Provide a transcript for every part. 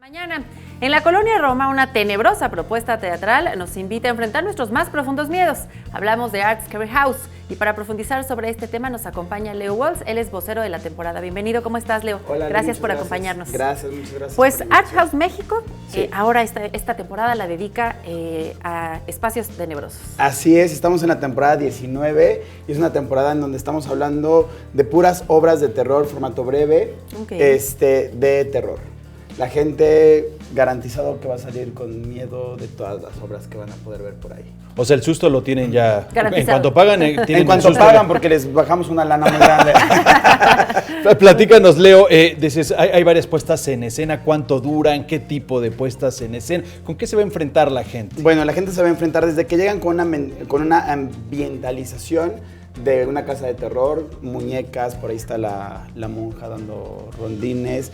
Mañana, en la Colonia Roma, una tenebrosa propuesta teatral nos invita a enfrentar nuestros más profundos miedos. Hablamos de Art Scary House y para profundizar sobre este tema nos acompaña Leo Walls, él es vocero de la temporada. Bienvenido, ¿cómo estás, Leo? Hola, gracias por acompañarnos. Gracias, muchas gracias. Pues Art House México, sí. Ahora esta temporada la dedica a espacios tenebrosos. Así es, estamos en la temporada 19 y es una temporada en donde estamos hablando de puras obras de terror, formato breve, de terror. La gente garantizado que va a salir con miedo de todas las obras que van a poder ver por ahí. O sea, el susto lo tienen ya. Garantizado. En cuanto pagan, tienen en cuanto pagan, porque les bajamos una lana muy grande. Platícanos, Leo, dices, hay varias puestas en escena. ¿Cuánto duran? ¿Qué tipo de puestas en escena? ¿Con qué se va a enfrentar la gente? Bueno, la gente se va a enfrentar desde que llegan con una ambientalización de una casa de terror, muñecas, por ahí está la monja dando rondines,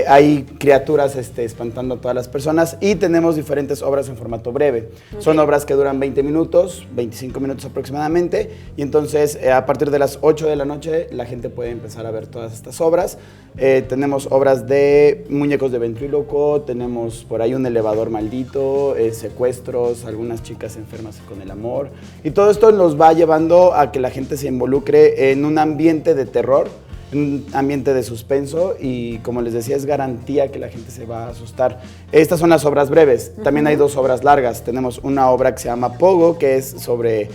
hay criaturas espantando a todas las personas y tenemos diferentes obras en formato breve. Okay. Son obras que duran 20 minutos, 25 minutos aproximadamente y entonces a partir de las 8 de la noche la gente puede empezar a ver todas estas obras. Tenemos obras de muñecos de ventríloco, tenemos por ahí un elevador maldito, secuestros, algunas chicas enfermas con el amor y todo esto nos va llevando a que la gente se involucre en un ambiente de terror, un ambiente de suspenso y como les decía es garantía que la gente se va a asustar. Estas son las obras breves, también hay dos obras largas, tenemos una obra que se llama Pogo que es sobre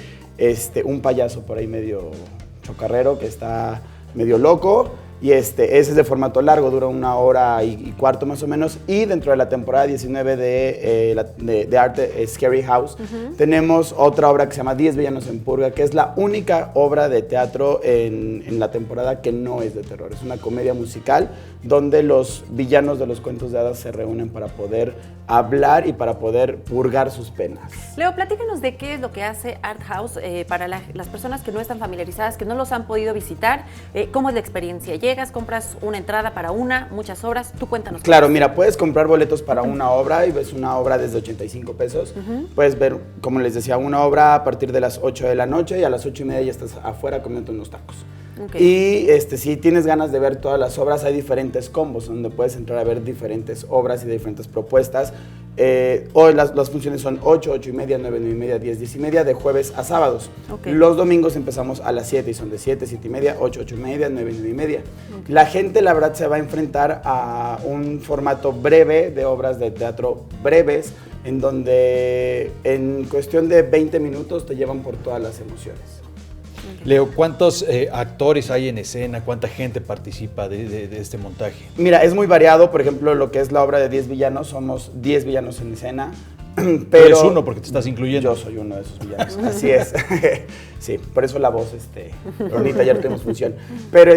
un payaso por ahí medio chocarrero que está medio loco y ese es de formato largo, dura 1 hora y cuarto más o menos y dentro de la temporada 19 de Art Scary House tenemos otra obra que se llama 10 villanos en purga que es la única obra de teatro en la temporada que no es de terror, es una comedia musical donde los villanos de los cuentos de hadas se reúnen para poder hablar y para poder purgar sus penas. Leo, platícanos de qué es lo que hace Art House para las personas que no están familiarizadas, que no los han podido visitar, cómo es la experiencia. Llegas, compras una entrada para muchas obras, tú cuéntanos. Claro, mira, puedes comprar boletos para una obra y ves una obra desde 85 pesos. Puedes ver, como les decía, una obra a partir de las 8 de la noche y a las 8:30 ya estás afuera comiendo unos tacos. Okay. Y si tienes ganas de ver todas las obras, hay diferentes combos donde puedes entrar a ver diferentes obras y diferentes propuestas. Hoy las funciones son 8, 8:30, 9, 9:30, 10, 10:30, de jueves a sábados. Okay. Los domingos empezamos a las 7 y son de 7, 7:30, 8, 8:30, 9, 9:30. Okay. La gente, la verdad, se va a enfrentar a un formato breve de obras de teatro breves, en donde en cuestión de 20 minutos te llevan por todas las emociones. Leo, ¿cuántos actores hay en escena? ¿Cuánta gente participa de este montaje? Mira, es muy variado. Por ejemplo, lo que es la obra de 10 villanos, somos 10 villanos en escena. Pero eres uno porque te estás incluyendo. Yo soy uno de esos villanos, así es. Sí, por eso la voz, ahorita ya tenemos función. Pero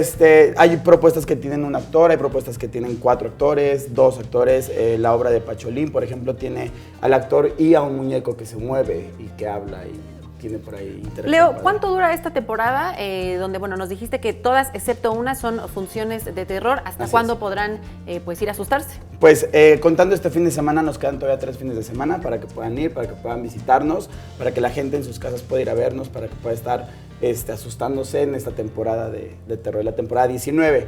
hay propuestas que tienen un actor, hay propuestas que tienen 4 actores, 2 actores. La obra de Pacholín, por ejemplo, tiene al actor y a un muñeco que se mueve y que habla y tiene por ahí interacción. Leo, ¿cuánto dura esta temporada? Donde, bueno, nos dijiste que todas, excepto una, son funciones de terror. ¿Hasta cuándo podrán ir a asustarse? Pues contando este fin de semana, nos quedan todavía 3 fines de semana para que puedan ir, para que puedan visitarnos, para que la gente en sus casas pueda ir a vernos, para que pueda estar asustándose en esta temporada de terror, la temporada 19.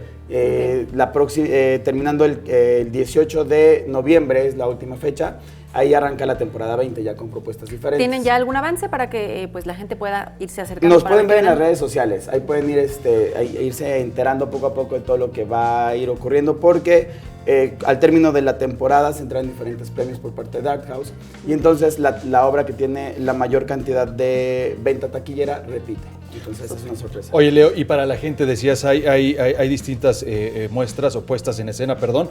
Terminando el 18 de noviembre, es la última fecha. Ahí arranca la temporada 20 ya con propuestas diferentes. ¿Tienen ya algún avance para que la gente pueda irse acercando? Nos pueden ver en las redes sociales, ahí pueden irse enterando poco a poco de todo lo que va a ir ocurriendo porque al término de la temporada se entran diferentes premios por parte de Art House y entonces la obra que tiene la mayor cantidad de venta taquillera repite. Entonces es una sorpresa. Oye, Leo, y para la gente decías, hay distintas muestras o puestas en escena, perdón.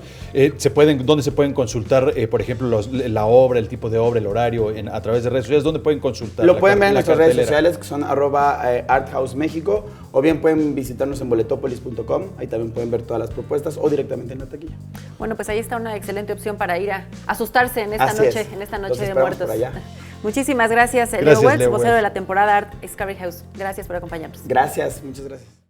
¿Dónde se pueden consultar, por ejemplo, la obra, el tipo de obra, el horario, a través de redes sociales? ¿Dónde pueden consultar? Lo pueden ver en nuestras redes sociales, que son @ArtHouseMéxico, o bien pueden visitarnos en boletopolis.com, ahí también pueden ver todas las propuestas, o directamente en la taquilla. Bueno, pues ahí está una excelente opción para ir a asustarse en esta noche de muertos. Por allá. Muchísimas gracias, Leo Walls, vocero de la temporada Art Scary House. Gracias por acompañarnos. Gracias, muchas gracias.